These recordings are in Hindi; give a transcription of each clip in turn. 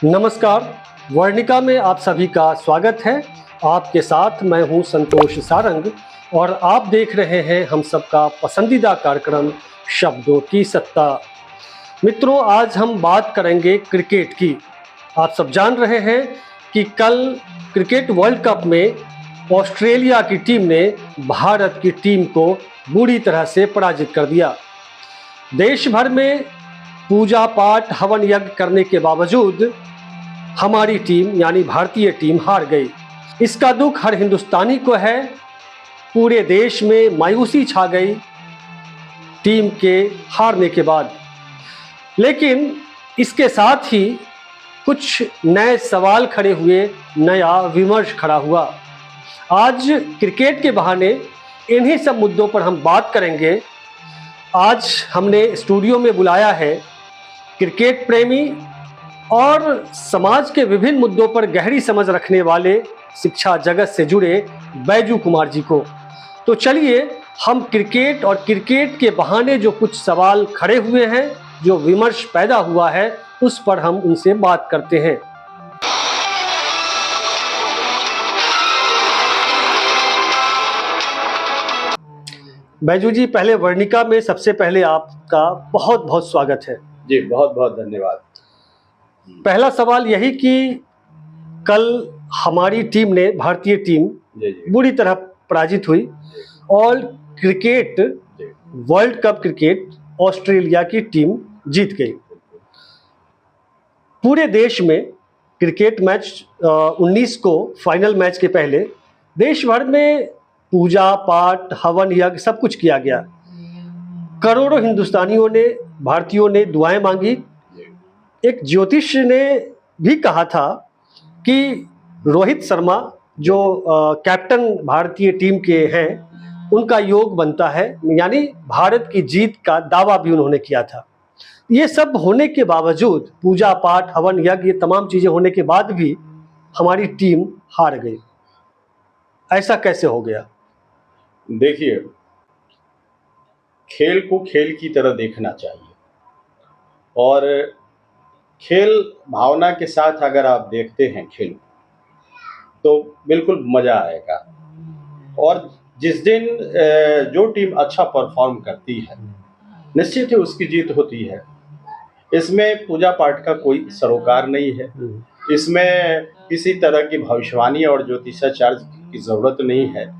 नमस्कार, वर्णिका में आप सभी का स्वागत है। आपके साथ मैं हूं संतोष सारंग और आप देख रहे हैं हम सबका पसंदीदा कार्यक्रम शब्दों की सत्ता। मित्रों, आज हम बात करेंगे क्रिकेट की। आप सब जान रहे हैं कि कल क्रिकेट वर्ल्ड कप में ऑस्ट्रेलिया की टीम ने भारत की टीम को बुरी तरह से पराजित कर दिया। देश भर में पूजा पाठ हवन यज्ञ करने के बावजूद हमारी टीम यानी भारतीय टीम हार गई। इसका दुख हर हिंदुस्तानी को है। पूरे देश में मायूसी छा गई टीम के हारने के बाद। लेकिन इसके साथ ही कुछ नए सवाल खड़े हुए, नया विमर्श खड़ा हुआ। आज क्रिकेट के बहाने इन्हीं सब मुद्दों पर हम बात करेंगे। आज हमने स्टूडियो में बुलाया है क्रिकेट प्रेमी और समाज के विभिन्न मुद्दों पर गहरी समझ रखने वाले शिक्षा जगत से जुड़े बैजू कुमार जी को। तो चलिए हम क्रिकेट और क्रिकेट के बहाने जो कुछ सवाल खड़े हुए हैं, जो विमर्श पैदा हुआ है, उस पर हम उनसे बात करते हैं। बैजू जी, पहले वर्णिका में सबसे पहले आपका बहुत बहुत स्वागत है। जी, बहुत बहुत धन्यवाद। पहला सवाल यही कि कल हमारी टीम ने, भारतीय टीम बुरी तरह पराजित हुई और cricket world cup cricket Australia की टीम जीत गई। पूरे देश में क्रिकेट मैच 19 को फाइनल मैच के पहले देश भर में पूजा पाठ हवन यज्ञ सब कुछ किया गया। करोड़ों हिंदुस्तानियों ने, भारतीयों ने दुआएं मांगी। एक ज्योतिष ने भी कहा था कि रोहित शर्मा जो कैप्टन भारतीय टीम के हैं, उनका योग बनता है, यानी भारत की जीत का दावा भी उन्होंने किया था। ये सब होने के बावजूद, पूजा पाठ हवन यज्ञ ये तमाम चीज़ें होने के बाद भी हमारी टीम हार गई। ऐसा कैसे हो गया? देखिए, खेल को खेल की तरह देखना चाहिए और खेल भावना के साथ अगर आप देखते हैं खेल तो बिल्कुल मज़ा आएगा। और जिस दिन जो टीम अच्छा परफॉर्म करती है, निश्चित ही उसकी जीत होती है। इसमें पूजा पाठ का कोई सरोकार नहीं है, इसमें किसी तरह की भविष्यवाणी और ज्योतिषाचार्य की ज़रूरत नहीं है।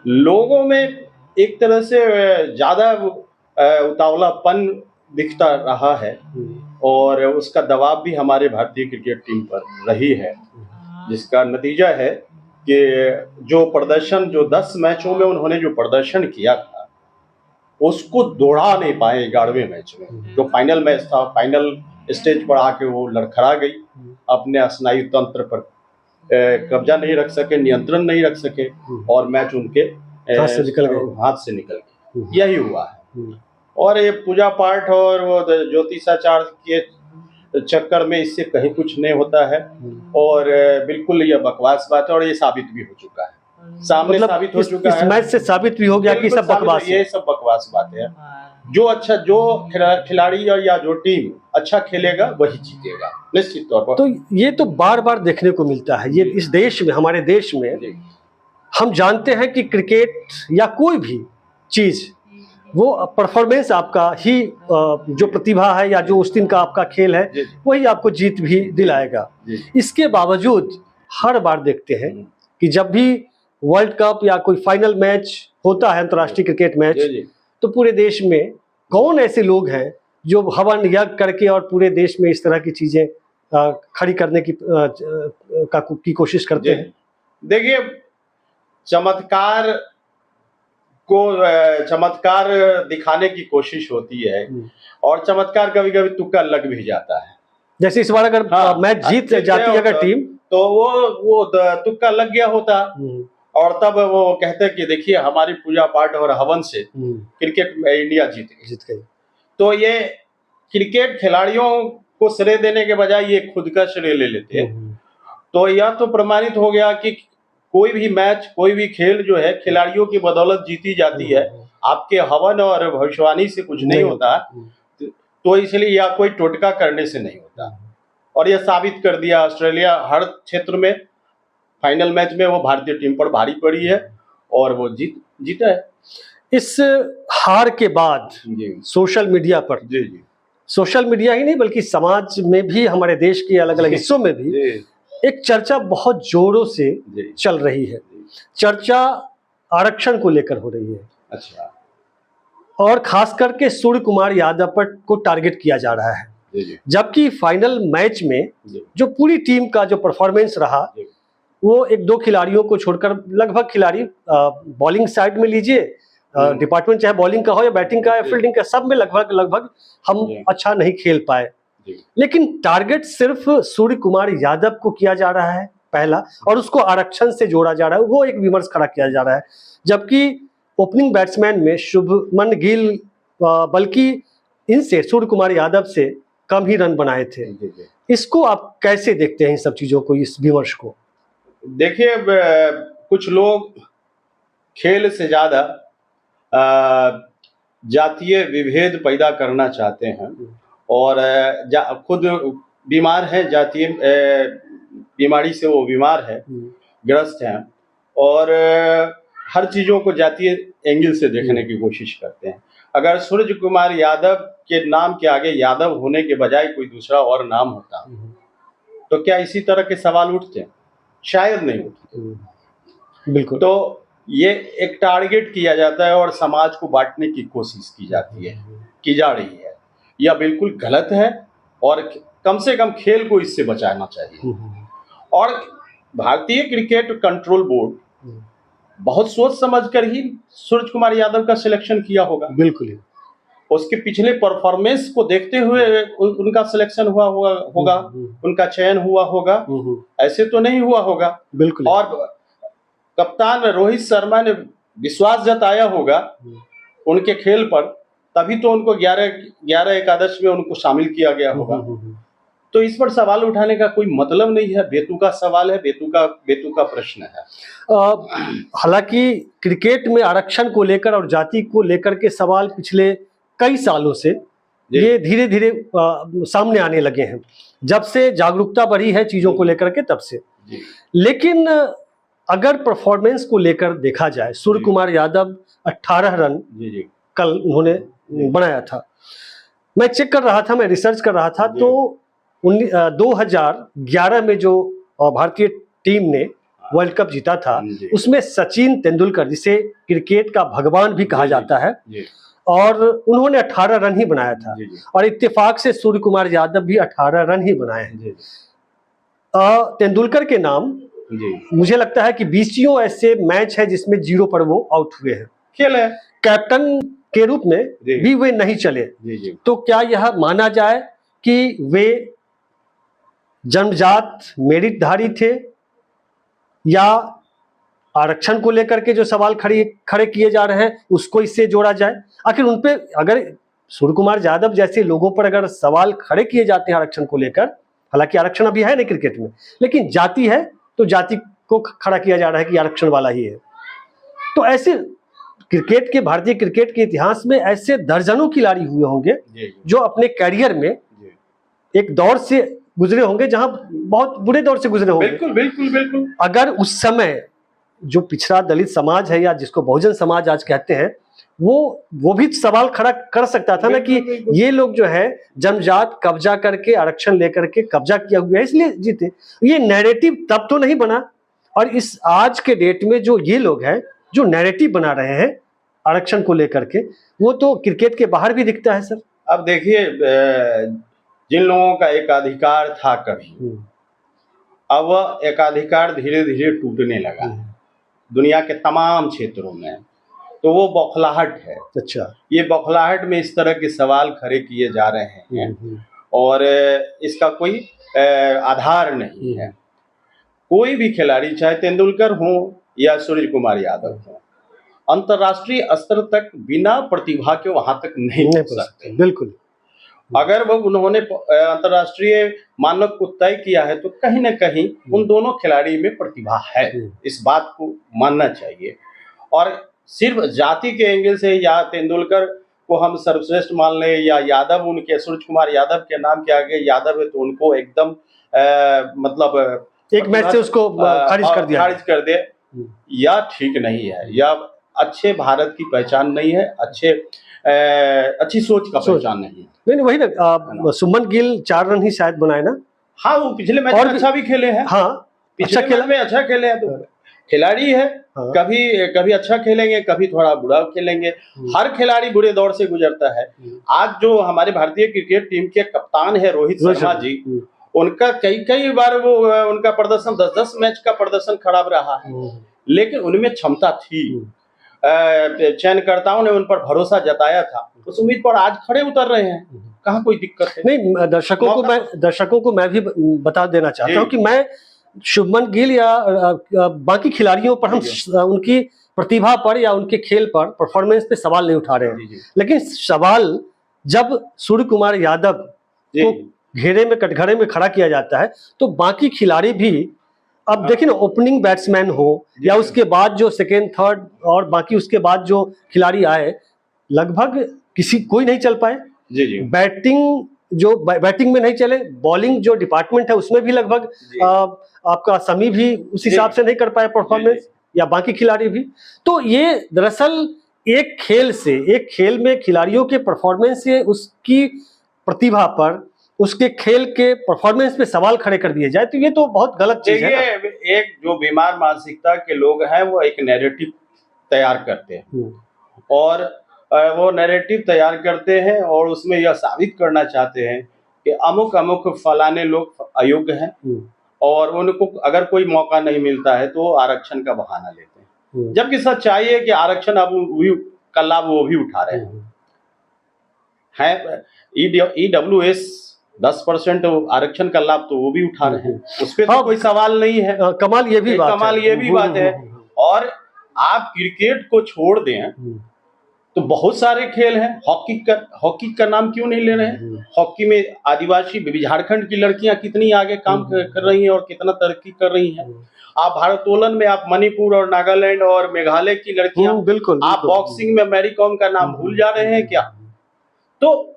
लोगों में एक तरह से ज़्यादा उतावलापन दिखता रहा है और उसका दबाव भी हमारे भारतीय क्रिकेट टीम पर रही है, जिसका नतीजा है कि जो प्रदर्शन, जो 10 मैचों में उन्होंने जो प्रदर्शन किया था, उसको दोहरा नहीं पाए 11वें मैच में। जो फाइनल मैच था, फाइनल स्टेज पर आके वो लड़खड़ा गई, अपने स्नायु तंत्र पर कब्जा नहीं रख सके, नियंत्रण नहीं रख सके और मैच उनके हाथ से निकल गए। यही हुआ है। और ये पूजा पाठ और वो ज्योतिषाचार्य के चक्कर में इससे कहीं कुछ नहीं होता है और बिल्कुल ये बकवास बात है और ये साबित भी हो चुका है, सामने मतलब साबित हो चुका है। इस मैच से साबित भी हो गया कि सब बकवास है। ये सब बकवास बात है। जो खिलाड़ी या जो टीम अच्छा खेलेगा वही जीतेगा निश्चित तौर पर। तो ये तो बार बार देखने को मिलता है। ये इस देश में, हमारे देश में हम जानते हैं कि क्रिकेट या कोई भी चीज़, वो परफॉर्मेंस आपका ही, जो प्रतिभा है या जो उस दिन का आपका खेल है, वही आपको जीत भी दिलाएगा। इसके बावजूद हर बार देखते हैं कि जब भी वर्ल्ड कप या कोई फाइनल मैच होता है, अंतर्राष्ट्रीय क्रिकेट मैच, तो पूरे देश में कौन ऐसे लोग हैं जो हवन यज्ञ करके और पूरे देश में इस तरह की चीज़ें खड़ी करने की कोशिश करते हैं? देखिए, चमत्कार दिखाने की कोशिश होती है और चमत्कार कभी कभी तुक्का लग भी जाता है। जैसे इस बार अगर मैच जीत जाती है अगर टीम, तो वो तुक्का लग गया होता और तब वो कहते कि देखिए हमारी पूजा पाठ और हवन से क्रिकेट में इंडिया जीत गई। तो ये क्रिकेट खिलाड़ियों को श्रेय देने के बजाय ये खुद का श्रेय ले लेते हैं। तो यह तो प्रमाणित हो गया कि कोई भी मैच, कोई भी खेल जो है खिलाड़ियों की बदौलत जीती जाती है, आपके हवन और भविष्यवाणी से कुछ नहीं होता। तो इसलिए या कोई टोटका करने से नहीं होता। और यह साबित कर दिया ऑस्ट्रेलिया हर क्षेत्र में फाइनल मैच में वो भारतीय टीम पर भारी पड़ी है और वो जीता है। इस हार के बाद जी सोशल मीडिया पर, जी जी सोशल मीडिया ही नहीं बल्कि समाज में भी, हमारे देश के अलग अलग हिस्सों में भी एक चर्चा बहुत जोरों से चल रही है। चर्चा आरक्षण को लेकर हो रही है। अच्छा। और खास करके सूर्य कुमार यादव पर को टारगेट किया जा रहा है, जबकि फाइनल मैच में जो पूरी टीम का जो परफॉर्मेंस रहा वो एक दो खिलाड़ियों को छोड़कर लगभग खिलाड़ी बॉलिंग साइड में लीजिए, डिपार्टमेंट चाहे बॉलिंग का हो या बैटिंग का या फील्डिंग का, सब में लगभग हम अच्छा नहीं खेल पाए। लेकिन टारगेट सिर्फ सूर्य कुमार यादव को किया जा रहा है पहला, और उसको आरक्षण से जोड़ा जा रहा है, वो एक विमर्श खड़ा किया जा रहा है। जबकि ओपनिंग बैट्समैन में शुभमन गिल बल्कि इनसे सूर्य कुमार यादव से कम ही रन बनाए थे। इसको आप कैसे देखते हैं इन सब चीजों को, इस विमर्श को? देखिए, कुछ लोग खेल से ज्यादा जातीय विभेद पैदा करना चाहते हैं और खुद बीमार हैं, जातीय बीमारी से वो बीमार है, ग्रस्त हैं और हर चीज़ों को जातीय एंगल से देखने की कोशिश करते हैं। अगर सूर्य कुमार यादव के नाम के आगे यादव होने के बजाय कोई दूसरा और नाम होता तो क्या इसी तरह के सवाल उठते? शायद नहीं उठते। बिल्कुल। तो ये एक टारगेट किया जाता है और समाज को बांटने की कोशिश की जाती है, की जा रही है। यह बिल्कुल गलत है और कम से कम खेल को इससे बचाना चाहिए। और भारतीय क्रिकेट कंट्रोल बोर्ड बहुत सोच समझकर ही सूर्य कुमार यादव का सिलेक्शन किया होगा। बिल्कुल। उसके पिछले परफॉर्मेंस को देखते हुए उनका सिलेक्शन हुआ होगा, उनका चयन हुआ होगा, ऐसे तो नहीं हुआ होगा। बिल्कुल। और कप्तान रोहित शर्मा ने विश्वास जताया होगा उनके खेल पर, तभी तो उनको 11 एकादश में उनको शामिल किया गया होगा। तो इस पर सवाल उठाने का कोई मतलब नहीं है। बेतुका सवाल है, बेतुका प्रश्न है। हालांकि क्रिकेट में आरक्षण को लेकर और जाति को लेकर के सवाल पिछले कई सालों से ये धीरे धीरे सामने आने लगे हैं, जब से जागरूकता बढ़ी है चीजों को लेकर के, तब से। लेकिन अगर परफॉर्मेंस को लेकर देखा जाए, सूर्य कुमार यादव 18 रन कल उन्होंने बनाया था। मैं चेक कर रहा था, मैं रिसर्च कर रहा था, तो 2011 में जो भारतीय टीम ने वर्ल्ड कप जीता था, उसमें सचिन तेंदुलकर, जिसे क्रिकेट का भगवान भी कहा जाता है, और उन्होंने 18 रन ही बनाया था। और इत्तेफाक से सूर्य कुमार यादव भी 18 रन ही बनाए हैं। तेंदुलकर के नाम मुझे लगता है कि 20 ऐसे मैच है जिसमें 0 पर वो आउट हुए हैं। खेल है, कैप्टन के रूप में भी वे नहीं चले। तो क्या यह माना जाए कि वे जन्मजात मेरिटधारी थे, या आरक्षण को लेकर के जो सवाल खड़े किए जा रहे हैं उसको इससे जोड़ा जाए? आखिर उन पे, अगर सूर्य कुमार यादव जैसे लोगों पर अगर सवाल खड़े किए जाते हैं आरक्षण को लेकर, हालांकि आरक्षण अभी है नहीं क्रिकेट में, लेकिन जाति है तो जाति को खड़ा किया जा रहा है कि आरक्षण वाला ही है। तो ऐसे भारतीय क्रिकेट के इतिहास में ऐसे दर्जनों खिलाड़ी हुए होंगे जो अपने कैरियर में एक दौर से गुजरे होंगे, जहां बहुत बुरे दौर से गुजरे होंगे। बिल्कुल बिल्कुल बिल्कुल। अगर उस समय जो पिछड़ा दलित समाज है, या जिसको बहुजन समाज आज कहते हैं, वो भी सवाल खड़ा कर सकता था ना कि ये लोग जो है जन्मजात कब्जा करके आरक्षण लेकर के कब्जा किया हुआ है इसलिए जीते। ये नैरेटिव तब तो नहीं बना, और इस आज के डेट में जो ये लोग हैं जो नैरेटिव बना रहे हैं आरक्षण को लेकर के, वो तो क्रिकेट के बाहर भी दिखता है सर। अब देखिए, जिन लोगों का एकाधिकार था कभी, अब वह एकाधिकार धीरे धीरे टूटने लगा दुनिया के तमाम क्षेत्रों में। तो वो बौखलाहट है। अच्छा। ये बौखलाहट में इस तरह के सवाल खड़े किए जा रहे हैं और इसका कोई आधार नहीं है। कोई भी खिलाड़ी, चाहे तेंदुलकर हो या सूर्य कुमार यादव हो, अंतर्राष्ट्रीय स्तर तक बिना प्रतिभा के वहां तक नहीं पहुंच सकते। बिल्कुल। अगर वो उन्होंने अंतर्राष्ट्रीय मानक को तय किया है तो कहीं ना कहीं उन दोनों खिलाड़ी में प्रतिभा है, इस बात को मानना चाहिए। और सिर्फ जाति के एंगल से या तेंदुलकर को हम सर्वश्रेष्ठ मान लें, या यादव उनके सूरज कुमार यादव के नाम के आगे यादव है तो उनको एकदम मतलब एक मैच से उसको खारिज कर दिया, यह ठीक नहीं है, यह अच्छे भारत की पहचान नहीं है, अच्छी सोच का पहचान नहीं है। नहीं वही ना, सुमन गिल 4 रन ही शायद बनाए ना। हाँ, वो पिछले मैच में अच्छा भी खेले हैं। हाँ, अच्छा खेला में अच्छा खेले हैं, तो खिलाड़ी है। हाँ। कभी अच्छा खेलेंगे, कभी थोड़ा बुरा खेलेंगे। हर खिलाड़ी बुरे दौर से गुजरता है। आज जो हमारे भारतीय क्रिकेट टीम के कप्तान है रोहित शर्मा जी, उनका कई बार वो उनका प्रदर्शन 10 मैच का प्रदर्शन खराब रहा है, लेकिन उनमें क्षमता थी। चयनकर्ताओं ने उन पर भरोसा जताया था, उस उम्मीद पर आज खड़े उतर रहे हैं। कहाँ कोई दिक्कत है? नहीं, दर्शकों को मैं भी बता देना चाहता हूँ कि मैं शुभमन गिल या बाकी खिलाड़ियों पर हम उनकी प्रतिभा पर या उनके खेल पर, परफॉर्मेंस पे सवाल नहीं उठा रहे हैं, लेकिन सवाल जब सूर्य कुमार यादव को घेरे में कटघरे में खड़ा किया जाता है तो बाकी खिलाड़ी भी, अब देखिए ना, ओपनिंग बैट्समैन हो या उसके बाद जो सेकेंड थर्ड और बाकी उसके बाद जो खिलाड़ी आए, लगभग कोई नहीं चल पाए। बैटिंग में नहीं चले, बॉलिंग जो डिपार्टमेंट है उसमें भी लगभग आपका समी भी उस हिसाब से नहीं कर पाए परफॉर्मेंस, या बाकी खिलाड़ी भी। तो ये दरअसल एक खेल में खिलाड़ियों के परफॉर्मेंस से, उसकी प्रतिभा पर, उसके खेल के परफॉर्मेंस पे सवाल खड़े कर दिए जाए, तो ये तो बहुत गलत चीज है ना। एक जो बीमार मानसिकता के लोग हैं वो एक नैरेटिव तैयार करते हैं, और वो नैरेटिव तैयार करते हैं और उसमें यह साबित करना चाहते हैं कि अमुक फलाने लोग अयोग्य हैं, और उनको अगर कोई मौका नहीं मिलता है तो आरक्षण का बहाना लेते हैं, जबकि सच्चाई है कि आरक्षण अब का लाभ वो भी उठा रहे हैं। EWS 10% आरक्षण का लाभ तो वो भी उठा रहे हैं, उस पर तो कोई सवाल नहीं है। कमाल ये भी बात है। और आप क्रिकेट को छोड़ दें तो बहुत सारे खेल हैं। हॉकी का नाम क्यों नहीं ले रहे हैं? हॉकी में आदिवासी झारखंड की लड़कियां कितनी आगे काम कर रही हैं और कितना तरक्की कर रही हैं। आप भारोत्तोलन में आप मणिपुर और नागालैंड और मेघालय की लड़कियां, बिल्कुल। आप बॉक्सिंग में मैरी कॉम का नाम भूल जा रहे हैं क्या? तो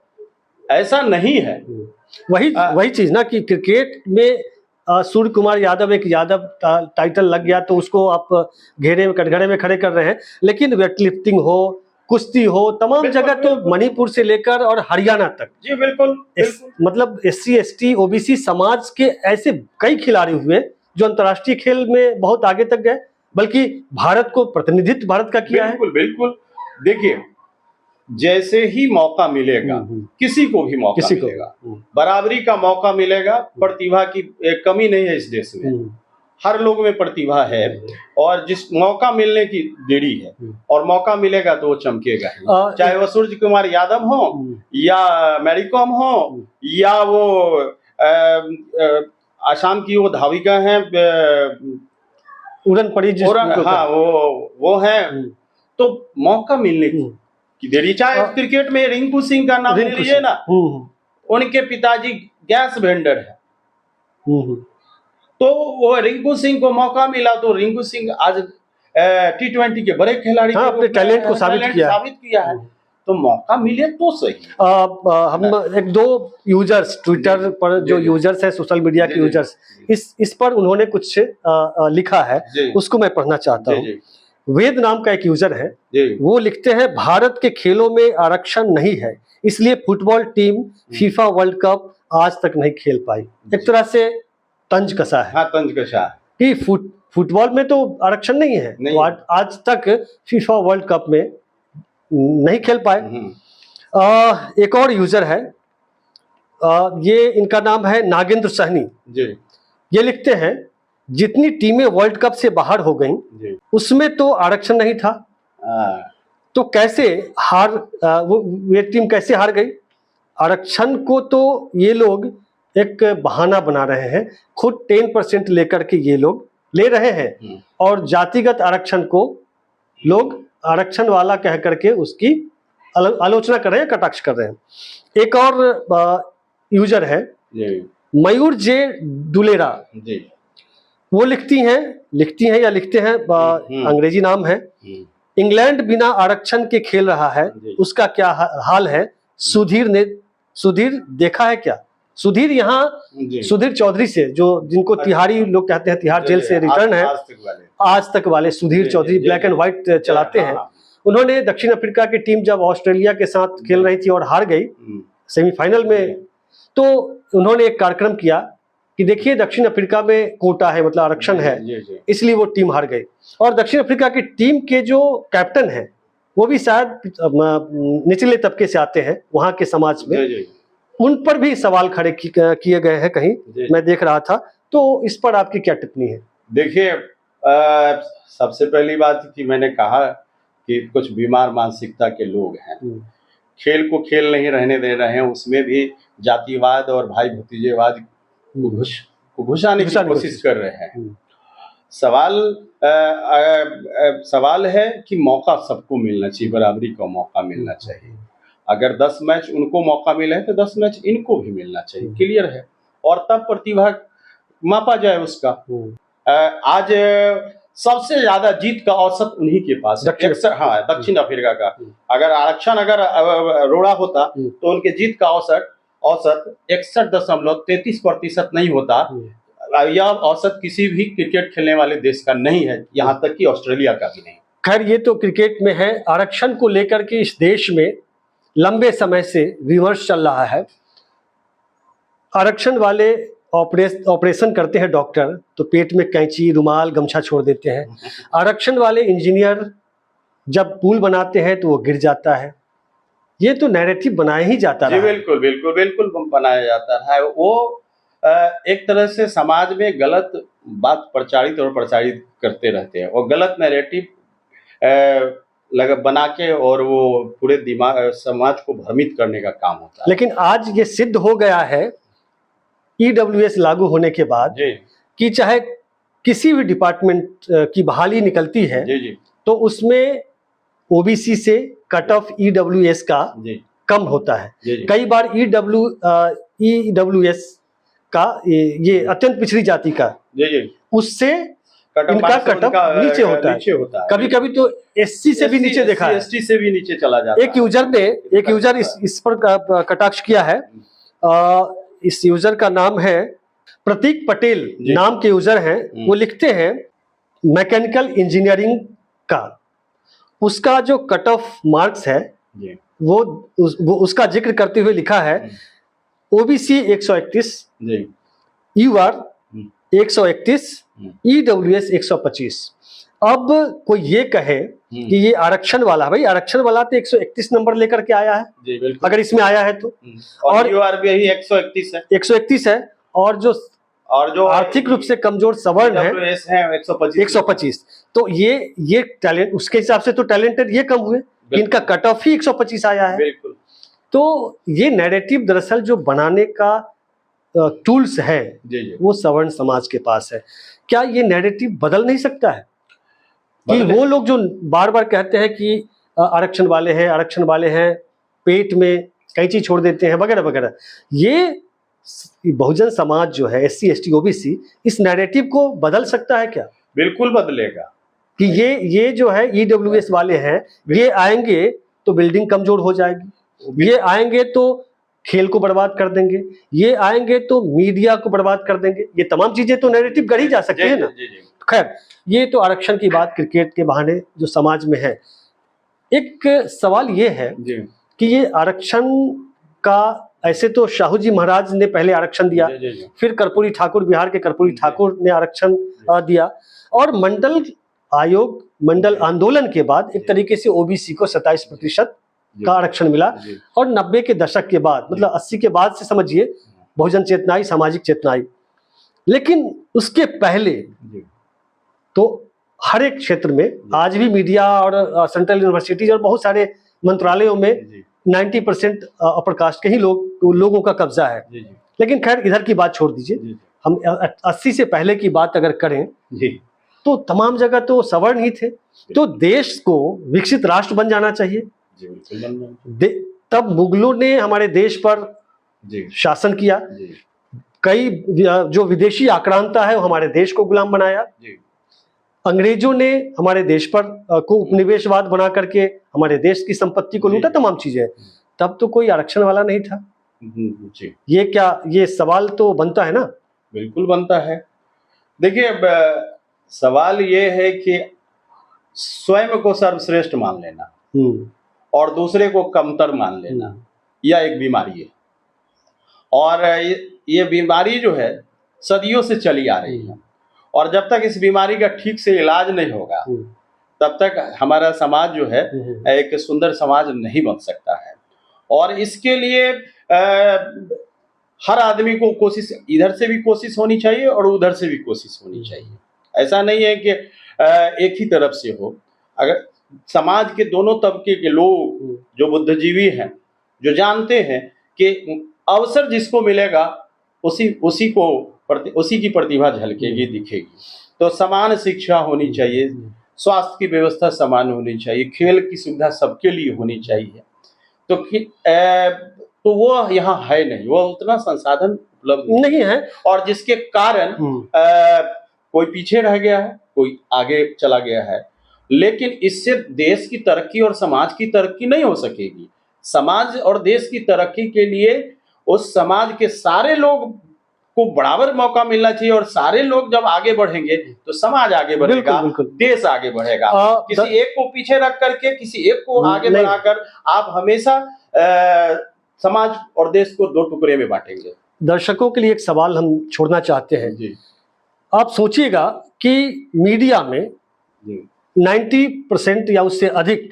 ऐसा नहीं है। वही चीज ना कि क्रिकेट में सूर्य कुमार यादव, एक यादव टाइटल लग गया तो उसको आप घेरे में कटघरे में खड़े कर रहे हैं, लेकिन वेटलिफ्टिंग हो, कुश्ती हो, तमाम जगह तो मणिपुर से लेकर और हरियाणा तक, जी बिल्कुल, मतलब SC ST OBC समाज के ऐसे कई खिलाड़ी हुए जो अंतर्राष्ट्रीय खेल में बहुत आगे तक गए, बल्कि भारत को प्रतिनिधित्व भारत का किया है। बिल्कुल। देखिए, जैसे ही मौका मिलेगा, किसी को भी मौका मिलेगा, बराबरी का मौका मिलेगा। प्रतिभा की कमी नहीं है इस देश में, हर लोग में प्रतिभा है, और जिस मौका मिलने की देरी है, और मौका मिलेगा तो वो चमकेगा। चाहे वो सूर्य कुमार यादव हो, या मैरी कॉम हो, या वो आसाम की वो धाविका है उड़न पड़ी, हाँ वो है, तो मौका मिलने की देरी। चाहे क्रिकेट में रिंकू सिंह का नाम ले लीजिए ना, उनके पिताजी गैस वेंडर है, तो वो रिंकू सिंह को मौका मिला तो रिंकू सिंह आज T20 के बड़े खिलाड़ी, अपने टैलेंट को साबित किया है। तो मौका मिले तो सही। हम 1-2 यूजर्स ट्विटर पर, जो यूजर्स है सोशल मीडिया के यूजर्स, इस पर उन्होंने कुछ लिखा है, उसको मैं पढ़ना चाहता हूँ। वेद नाम का एक यूजर है, वो लिखते हैं, भारत के खेलों में आरक्षण नहीं है, इसलिए football team FIFA world cup आज तक नहीं खेल पाई। एक तरह से तंज कसा है। हाँ, तंज कसा है कि फुटबॉल में तो आरक्षण नहीं है, तो आज तक फीफा वर्ल्ड कप में नहीं खेल पाए। एक और यूजर है, ये इनका नाम है नागेंद्र सहनी जी। ये लिखते हैं, जितनी टीमें वर्ल्ड कप से बाहर हो गईं, उसमें तो आरक्षण नहीं था, तो कैसे ये टीम कैसे हार गई? आरक्षण को तो ये लोग एक बहाना बना रहे हैं, खुद 10% लेकर के ये लोग ले रहे हैं, और जातिगत आरक्षण को लोग आरक्षण वाला कह करके उसकी आलोचना कर रहे हैं, कटाक्ष कर रहे हैं। एक और यूजर है मयूर जे दुलेरा जी। वो लिखते हैं, अंग्रेजी नाम है, इंग्लैंड बिना आरक्षण के खेल रहा है, जी। उसका क्या हाल है? सुधीर देखा है क्या? सुधीर यहाँ जी। सुधीर चौधरी से, जो जिनको तिहाड़ी लोग कहते हैं, तिहाड़ जेल से रिटर्न है, आज तक वाले Sudhir Chaudhary black and white चलाते हैं। उन्होंने दक्षिण अफ्रीका की टीम जब ऑस्ट्रेलिया के साथ खेल रही थी और हार गई सेमीफाइनल में, तो उन्होंने एक कार्यक्रम किया कि देखिए दक्षिण अफ्रीका में कोटा है, मतलब आरक्षण है, इसलिए वो टीम हार गई। और दक्षिण अफ्रीका की टीम के जो कैप्टन है वो भी शायद निचले तबके से आते हैं वहां के समाज में, उन पर भी सवाल खड़े किए गए हैं कहीं, मैं देख रहा था। तो इस पर आपकी क्या टिप्पणी है? देखिए, सबसे पहली बात कि मैंने कहा कि कुछ बीमार मानसिकता के लोग हैं, खेल को खेल नहीं रहने दे रहे हैं, उसमें भी जातिवाद और भाई भतीजेवाद को घुसाने की कोशिश कर रहे हैं। सवाल है कि मौका सबको मिलना चाहिए, बराबरी का मौका मिलना चाहिए। अगर 10 मैच उनको मौका मिला है तो 10 मैच इनको भी मिलना चाहिए, क्लियर है, और तब प्रतिभा मापा जाए उसका। आज सबसे ज्यादा जीत का औसत उन्हीं के पास है, दक्षिण अफ्रीका का। अगर आरक्षण रोड़ा होता तो उनके जीत का औसत 61.33% नहीं होता। यह औसत किसी भी क्रिकेट खेलने वाले देश का नहीं है, यहाँ तक कि ऑस्ट्रेलिया का भी नहीं। खैर, ये तो क्रिकेट में है। आरक्षण को लेकर के इस देश में लंबे समय से विमर्श चल रहा है। आरक्षण वाले ऑपरेशन करते हैं डॉक्टर, तो पेट में कैंची, रुमाल, गमछा छोड़ देते हैं। आरक्षण वाले इंजीनियर जब पुल बनाते हैं तो वो गिर जाता है। ये तो नैरेटिव बनाया ही जाता है। बिल्कुल बिल्कुल बिल्कुल बनाया जाता है। वो एक तरह से समाज में गलत बात प्रचारित करते रहते हैं, और गलत नैरेटिव बना के, और वो पूरे समाज को भ्रमित करने का काम होता है। लेकिन आज ये सिद्ध हो गया है EWS लागू होने के बाद कि चाहे किसी भी डिपार्टमेंट की बहाली निकलती है तो उसमें OBC से कट ऑफ EWS का कम होता है। कई बार EWS का ये अत्यंत पिछड़ी जाति का, उससे इनका कट ऑफ नीचे होता है। कभी कभी तो SC से भी नीचे देखा है, ST से भी नीचे चला जाता है। एक यूजर इस पर कटाक्ष किया है। इस यूजर का नाम है प्रतीक पटेल, नाम के यूजर हैं। वो लिखते हैं मैकेनिकल इंजीनियरिंग का उसका जो कट ऑफ मार्क्स है वो उसका जिक्र करते हुए लिखा है OBC 131, UR 131, EWS 125। अब कोई ये कहे कि ये आरक्षण वाला, भाई आरक्षण वाला तो 131 नंबर लेकर के आया है, अगर इसमें आया है तो, और UR भी 131 है, और जो आर्थिक रूप से कमजोर सवर्ण है 125। तो ये टैलेंट, उसके हिसाब से तो टैलेंटेड ये कम हुए, इनका कट ऑफ ही 125 आया है। तो ये नैरेटिव दरअसल जो बनाने का टूल्स है वो सवर्ण समाज के पास है। क्या ये नैरेटिव बदल नहीं सकता है कि वो लोग जो बार बार कहते हैं कि आरक्षण वाले हैं, पेट में कैंची छोड़ देते हैं वगैरह वगैरह, ये बहुजन समाज जो है SC ST OBC इस नैरेटिव को बदल सकता है क्या? बिल्कुल बदलेगा कि ये जो है EWS वाले हैं, ये आएंगे तो बिल्डिंग कमजोर हो जाएगी, ये आएंगे तो खेल को बर्बाद कर देंगे, ये आएंगे तो मीडिया को बर्बाद कर देंगे। ये तमाम चीजें तो नैरेटिव गढ़ी जा सकती है ना। खैर, ये तो आरक्षण की बात क्रिकेट के बहाने जो समाज में है। एक सवाल ये है कि ये आरक्षण का, ऐसे तो शाहू जी महाराज ने पहले आरक्षण दिया, फिर कर्पूरी ठाकुर, बिहार के कर्पूरी ठाकुर ने आरक्षण दिया, और मंडल आंदोलन के बाद एक तरीके से OBC को 27% का आरक्षण मिला। और 90 के दशक के बाद, मतलब 80 के बाद से समझिए बहुजन चेतना आई, सामाजिक चेतना आई। लेकिन उसके पहले तो हर एक क्षेत्र में आज भी मीडिया और सेंट्रल यूनिवर्सिटीज और बहुत सारे मंत्रालयों में 90% अपर कास्ट के ही लोगों का कब्जा है। लेकिन खैर, इधर की बात छोड़ दीजिए, हम 80 से पहले की बात अगर करें तो तमाम जगह तो सवर्ण ही थे। तो देश को विकसित राष्ट्र बन जाना चाहिए। तब मुगलों ने हमारे देश पर शासन किया, कई जो विदेशी आक्रांता है वो हमारे देश को गुलाम बनाया। अंग्रेजों ने हमारे देश पर को उपनिवेशवाद बना करके हमारे देश की संपत्ति को लूटा, तमाम चीजें, तब तो कोई आरक्षण वाला नहीं था। जी, ये क्या, ये सवाल तो बनता है ना। बिल्कुल बनता है। देखिए, अब सवाल ये है कि स्वयं को सर्वश्रेष्ठ मान लेना और दूसरे को कमतर मान लेना, यह एक बीमारी है। और ये बीमारी जो है सदियों से चली आ रही है, और जब तक इस बीमारी का ठीक से इलाज नहीं होगा तब तक हमारा समाज जो है एक सुंदर समाज नहीं बन सकता है। और इसके लिए हर आदमी को कोशिश, इधर से भी कोशिश होनी चाहिए और उधर से भी कोशिश होनी चाहिए। ऐसा नहीं है कि एक ही तरफ से हो। अगर समाज के दोनों तबके के लोग जो बुद्धिजीवी हैं, जो जानते हैं कि अवसर जिसको मिलेगा उसी की प्रतिभा झलकेगी, दिखेगी, तो समान शिक्षा होनी चाहिए, स्वास्थ्य की व्यवस्था समान होनी चाहिए, खेल की सुविधा सबके लिए होनी चाहिए। तो वो यहाँ है नहीं, वो उतना संसाधन उपलब्ध नहीं है, और जिसके कारण कोई पीछे रह गया है, कोई आगे चला गया है। लेकिन इससे देश की तरक्की और समाज की तरक्की नहीं हो सकेगी। समाज और देश की तरक्की के लिए उस समाज के सारे लोग को बराबर मौका मिलना चाहिए, और सारे लोग जब आगे बढ़ेंगे तो समाज आगे बढ़ेगा, देश आगे बढ़ेगा। किसी एक को पीछे रख करके, किसी एक को आगे बढ़ाकर आप हमेशा समाज और देश को दो टुकड़े में बांटेंगे। दर्शकों के लिए एक सवाल हम छोड़ना चाहते हैं जी। आप सोचिएगा कि मीडिया में 90% या उससे अधिक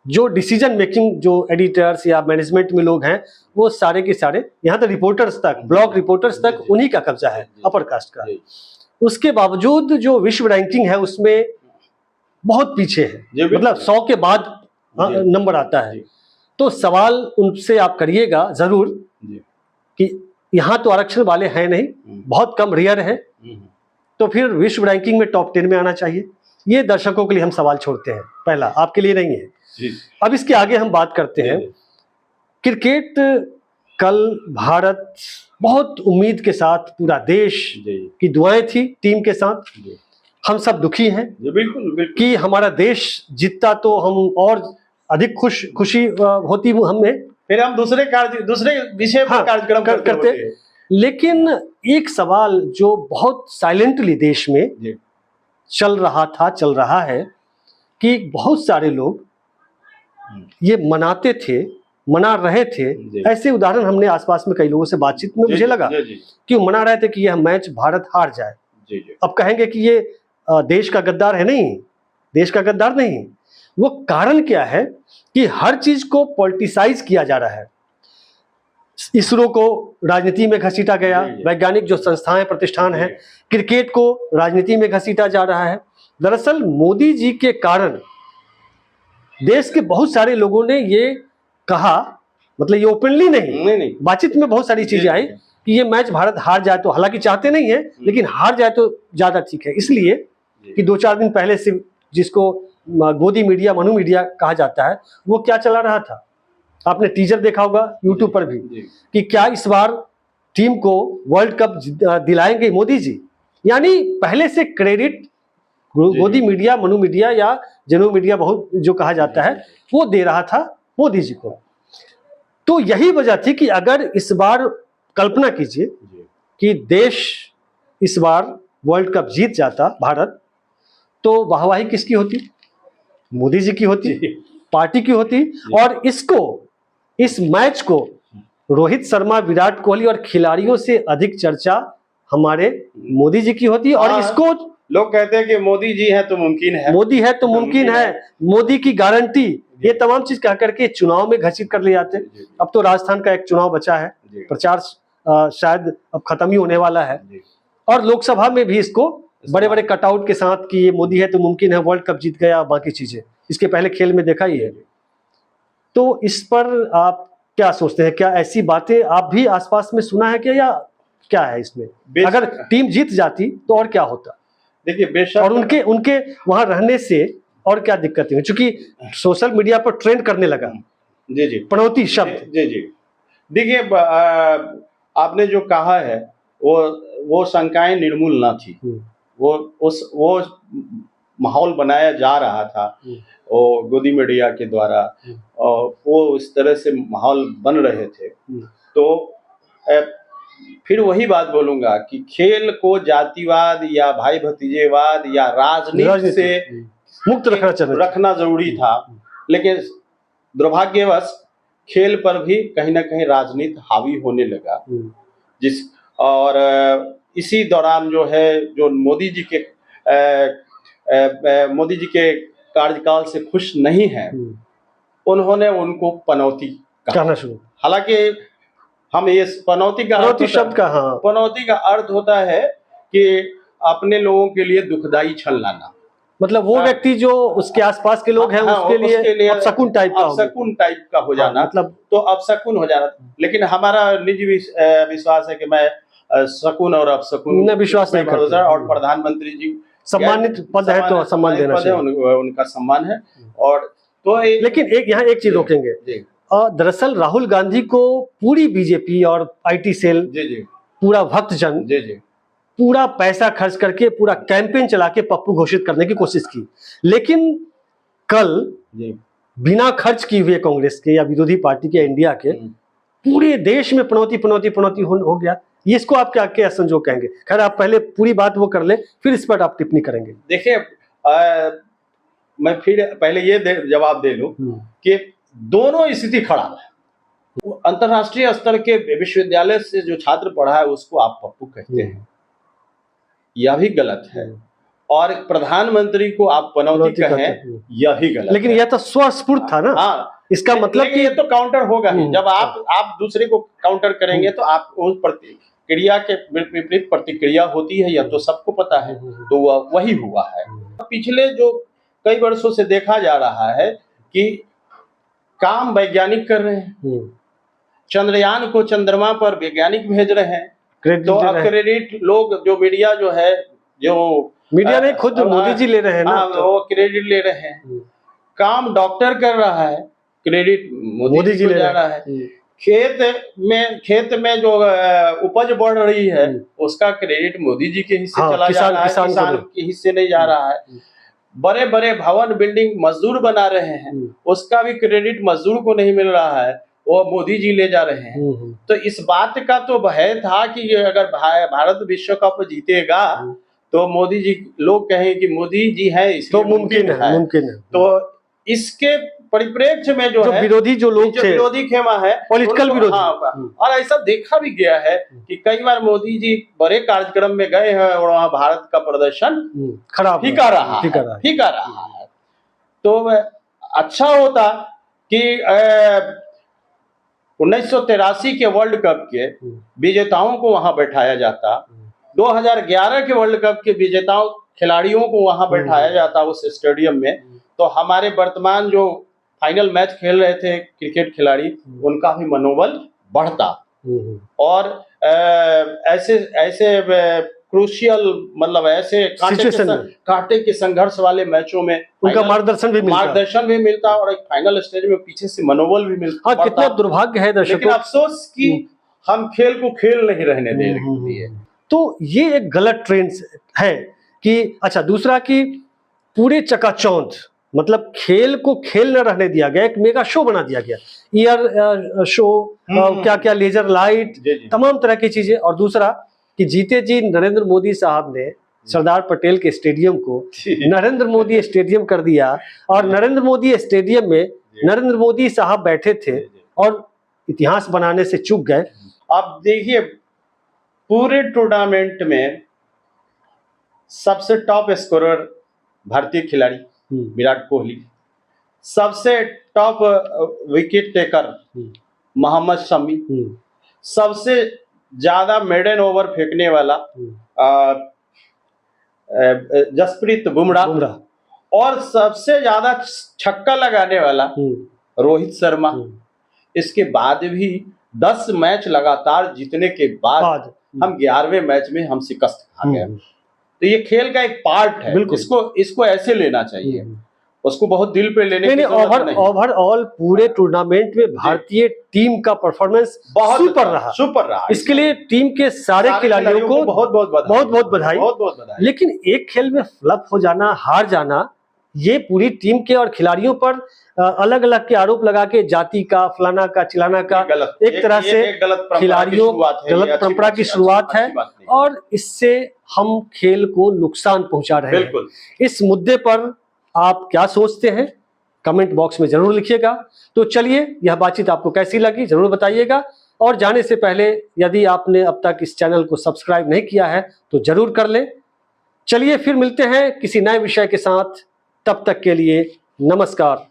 जो डिसीजन मेकिंग, जो एडिटर्स या मैनेजमेंट में लोग हैं, वो सारे के सारे, यहाँ तो रिपोर्टर्स तक, ब्लॉग रिपोर्टर्स तक उन्हीं का कब्जा है, अपर कास्ट का। उसके बावजूद जो विश्व रैंकिंग है उसमें बहुत पीछे है, मतलब 100 के बाद नंबर आता है। तो सवाल उनसे आप करिएगा जरूर कि यहाँ तो आरक्षण वाले हैं नहीं, बहुत कम, रेयर है, तो फिर विश्व रैंकिंग में टॉप 10 में आना चाहिए। ये दर्शकों के लिए हम सवाल छोड़ते हैं, पहला, आपके लिए नहीं है। अब इसके आगे हम बात करते हैं क्रिकेट। कल भारत बहुत उम्मीद के साथ, पूरा देश की दुआएं थी टीम के साथ, हम सब दुखी हैं बिल्कुल कि हमारा देश जीतता तो हम और अधिक खुशी होती हमें, फिर हम दूसरे विषय पर कार्यक्रम करते। लेकिन एक सवाल जो बहुत साइलेंटली देश में चल रहा है कि बहुत सारे लोग ये मना रहे थे। ऐसे उदाहरण हमने आसपास में कई लोगों से बातचीत में मुझे लगा कि वो मना रहे थे कि यह मैच भारत हार जाए। अब कहेंगे कि ये देश का गद्दार है, नहीं, देश का गद्दार नहीं। वो कारण क्या है कि हर चीज को पॉलिटिसाइज किया जा रहा है। इसरो को राजनीति में घसीटा गया, वैज्ञानिक जो संस्थाएं प्रतिष्ठान हैं, क्रिकेट को राजनीति में घसीटा जा रहा है। दरअसल मोदी जी के कारण देश के बहुत सारे लोगों ने ये कहा, मतलब ये ओपनली नहीं, बातचीत में बहुत सारी चीजें आई कि ये मैच भारत हार जाए तो, हालांकि चाहते नहीं है, लेकिन हार जाए तो ज्यादा ठीक है, इसलिए कि 2-4 दिन पहले से जिसको गोदी मीडिया, मनु मीडिया कहा जाता है, वो क्या चला रहा था, आपने टीजर देखा होगा यूट्यूब पर भी, कि क्या इस बार टीम को वर्ल्ड कप दिलाएंगे मोदी जी। यानी पहले से क्रेडिट गोदी मीडिया, मनु मीडिया या जनू मीडिया बहुत जो कहा जाता है, वो दे रहा था मोदी जी को। तो यही वजह थी कि अगर इस बार कल्पना कीजिए कि देश इस बार वर्ल्ड कप जीत जाता भारत, तो वाहवाही किसकी होती? मोदी जी की होती, पार्टी की होती। और इस मैच को रोहित शर्मा, विराट कोहली और खिलाड़ियों से अधिक चर्चा हमारे मोदी जी की होती। और इसको लोग कहते हैं कि मोदी जी है तो मुमकिन है, मोदी है तो मुमकिन है, मोदी की गारंटी, ये तमाम चीज कह करके चुनाव में घोषित कर ले जाते हैं। अब तो राजस्थान का एक चुनाव बचा है, प्रचार शायद अब खत्म ही होने वाला है, और लोकसभा में भी इसको बड़े बड़े कटआउट के साथ कि ये मोदी है तो मुमकिन है, वर्ल्ड कप जीत गया, बाकी चीजें इसके पहले खेल में देखा ही है। तो इस पर आप क्या सोचते हैं? क्या ऐसी बातें आप भी आसपास में सुना है क्या, या क्या है इसमें? अगर टीम जीत जाती तो और क्या होता? देखिए, बेशक, और उनके वहां रहने से और क्या दिक्कतें हुई, क्योंकि सोशल मीडिया पर ट्रेंड करने लगा पनौती शब्द। देखिए, आपने जो कहा है वो शंकाएं निर्मूल ना थी, वो माहौल बनाया जा रहा था वो गोदी मीडिया के द्वारा, और वो इस तरह से माहौल बन रहे थे, तो फिर वही बात बोलूंगा कि खेल को जातिवाद या भाई भतीजेवाद या राजनीति से मुक्त रखना जरूरी था, लेकिन दुर्भाग्यवश खेल पर भी कहीं ना कहीं राजनीति हावी होने लगा, और इसी दौरान जो है, जो मोदी जी के कार्यकाल से खुश नहीं है, उन्होंने उनको पनौती कहना शुरू। हालांकि हम ये पनौती शब्द का पनौती का अर्थ होता है कि अपने लोगों के लिए दुखदाई छल लाना, मतलब वो व्यक्ति जो उसके आसपास के लोग हैं उसके लिए अपशकुन टाइप का हो जाना, मतलब तो अपशकुन हो जाना। लेकिन हमारा निजी विश्वास है कि मैं शकुन और अपशकुन में विश्वास नहीं करता, और प्रधानमंत्री जी सम्मानित पद है तो सम्मान देना चाहिए, उनका सम्मान है। और तो लेकिन यहाँ एक चीज रोकेंगे, दरअसल राहुल गांधी को पूरी बीजेपी और आईटी सेल पूरा भक्तजन पूरा पैसा खर्च करके पूरा कैंपेन चला के पप्पू घोषित करने की कोशिश की, लेकिन कल बिना खर्च किए हुए कांग्रेस के या विरोधी पार्टी के इंडिया के पूरे देश में पनौती हो गया। ये इसको आप क्या संजोग कहेंगे? खैर आप पहले पूरी बात वो कर ले, फिर इस पर आप टिप्पणी करेंगे। देखिए, मैं फिर पहले ये जवाब दे लूं कि दोनों स्थिति खराब है। अंतरराष्ट्रीय स्तर के विश्वविद्यालय से जो छात्र पढ़ा है उसको आप पप्पू कहते हैं, यह भी गलत है, और प्रधानमंत्री को आप पनौती कहें, यह भी गलत। लेकिन यह तो स्वस्फूर्त था ना। हाँ, इसका मतलब कि ये तो काउंटर होगा ही। जब आप दूसरे को काउंटर करेंगे तो आप उस प्रतिक्रिया के विपरीत प्रतिक्रिया होती है, यह तो सबको पता है, तो वही हुआ है। पिछले जो कई वर्षों से देखा जा रहा है कि काम वैज्ञानिक कर रहे हैं, चंद्रयान को चंद्रमा पर वैज्ञानिक भेज रहे हैं, तो अब क्रेडिट लोग जो मीडिया जो है, जो मीडिया नहीं खुद मोदी जी ले रहे हैं ना, वो क्रेडिट ले रहे हैं। काम डॉक्टर कर रहा है, क्रेडिट मोदी जी ले जा रहा है। खेत में जो उपज बढ़ रही है उसका क्रेडिट मोदी जी के हिस्से चला जा रहा है, किसान के हिस्से नहीं जा रहा है। बड़े बड़े भवन बिल्डिंग मजदूर बना रहे हैं, उसका भी क्रेडिट मजदूर को नहीं मिल रहा है, वो मोदी जी ले जा रहे हैं। तो इस बात का तो भय था कि अगर भारत विश्व कप जीतेगा तो मोदी जी, लोग कहें कि मोदी जी है इसलिए तो मुमकिन है। तो इसके परिप्रेक्ष्य में जो है विरोधी जो लोग थे, विरोधी खेमा है, पॉलिटिकल विरोधी, और ऐसा देखा भी गया है कि कई बार मोदी जी बड़े कार्यक्रम में गए हैं और वहाँ भारत का प्रदर्शन खराब फीका रहा है। तो अच्छा होता कि 1983 के वर्ल्ड कप के विजेताओं को वहां बैठाया जाता, 2011 के वर्ल्ड कप के विजेताओं खिलाड़ियों को वहां बैठाया जाता उस स्टेडियम में, तो हमारे वर्तमान जो फाइनल मैच खेल रहे थे क्रिकेट खिलाड़ी, उनका भी मनोबल बढ़ता। और ऐसे क्रूशियल, मतलब ऐसे कांटे के संघर्ष वाले मैचों में उनका मार्गदर्शन भी मिलता और एक फाइनल स्टेज में पीछे से मनोबल भी मिलता। हाँ, कितना दुर्भाग्य है दर्शकों, लेकिन अफसोस कि हम खेल को खेल नहीं रहने दे रहे हैं। तो ये एक गलत ट्रेंड है कि अच्छा, दूसरा कि पूरे चकाचौंध, मतलब खेल को खेल न रहने दिया गया, एक मेगा शो बना दिया गया, ईयर शो, क्या क्या लेजर लाइट, तमाम तरह की चीजें। और दूसरा कि जीते जी नरेंद्र मोदी साहब ने सरदार पटेल के स्टेडियम को नरेंद्र मोदी स्टेडियम कर दिया, और नरेंद्र मोदी स्टेडियम में नरेंद्र मोदी साहब बैठे थे और इतिहास बनाने से चूक गए। अब देखिए, पूरे टूर्नामेंट में सबसे टॉप स्कोरर भारतीय खिलाड़ी विराट कोहली, सबसे top wicket taker Mohammed Shami, सबसे ज्यादा मेडन ओवर फेंकने वाला जसप्रीत बुमराह, और सबसे ज्यादा छक्का लगाने वाला रोहित शर्मा। इसके बाद भी 10 मैच लगातार जीतने के बाद हम 11वें मैच में हम शिकस्त खा गए। तो ये खेल का एक पार्ट है, इसको ऐसे लेना चाहिए। उसको बहुत दिल पे लेने की नहीं, जरूरत नहीं। ओवरऑल पूरे टूर्नामेंट में भारतीय टीम का परफॉर्मेंस सुपर रहा। इसके लिए टीम के सारे खिलाड़ियों को बहुत बहुत बधाई। लेकिन एक खेल में फ्लॉप हो जाना, हार जाना, ये पूरी टीम के और खिलाड़ियों पर अलग अलग के आरोप लगा के जाति का, फलाना का, चिलाना का, एक तरह से खिलाड़ियों गलत परंपरा की शुरुआत है और इससे हम खेल को नुकसान पहुंचा रहे हैं। इस मुद्दे पर आप क्या सोचते हैं, कमेंट बॉक्स में जरूर लिखिएगा। तो चलिए, यह बातचीत आपको कैसी लगी जरूर बताइएगा। और जाने से पहले यदि आपने अब तक इस चैनल को सब्सक्राइब नहीं किया है तो जरूर कर लें। चलिए फिर मिलते हैं किसी नए विषय के साथ, तब तक के लिए नमस्कार।